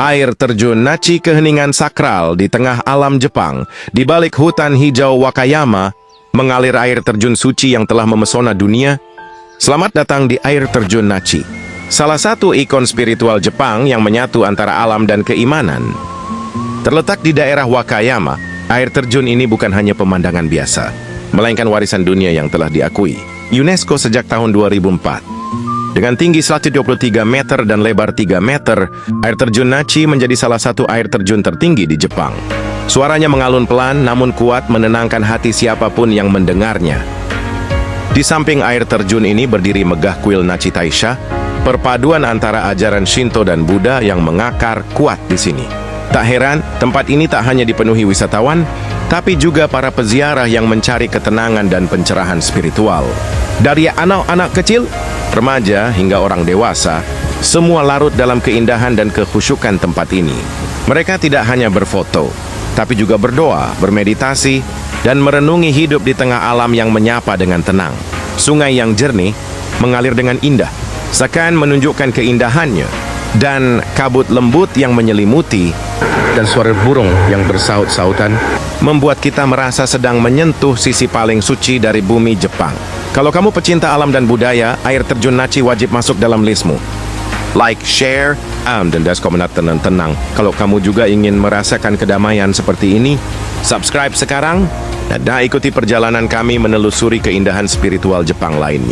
Air terjun Nachi, keheningan sakral di tengah alam Jepang. Di balik hutan hijau Wakayama, mengalir air terjun suci yang telah memesona dunia. Selamat datang di air terjun Nachi, salah satu ikon spiritual Jepang yang menyatu antara alam dan keimanan. Terletak di daerah Wakayama, air terjun ini bukan hanya pemandangan biasa, melainkan warisan dunia yang telah diakui UNESCO sejak tahun 2004. Dengan tinggi 123 meter dan lebar 3 meter, air terjun Nachi menjadi salah satu air terjun tertinggi di Jepang. Suaranya mengalun pelan namun kuat, menenangkan hati siapapun yang mendengarnya. Di samping air terjun ini berdiri megah kuil Nachi Taisha, perpaduan antara ajaran Shinto dan Buddha yang mengakar kuat di sini. Tak heran, tempat ini tak hanya dipenuhi wisatawan, tapi juga para peziarah yang mencari ketenangan dan pencerahan spiritual. Dari anak-anak kecil, remaja hingga orang dewasa, semua larut dalam keindahan dan kekhusyukan tempat ini. Mereka tidak hanya berfoto, tapi juga berdoa, bermeditasi, dan merenungi hidup di tengah alam yang menyapa dengan tenang. Sungai yang jernih mengalir dengan indah, seakan menunjukkan keindahannya, dan kabut lembut yang menyelimuti, dan suara burung yang bersaut-sautan membuat kita merasa sedang menyentuh sisi paling suci dari bumi Jepang. Kalau kamu pecinta alam dan budaya, air terjun Nachi wajib masuk dalam listmu. Like, share, dan komentar tenang. Kalau kamu juga ingin merasakan kedamaian seperti ini, subscribe sekarang dan ikuti perjalanan kami menelusuri keindahan spiritual Jepang lainnya.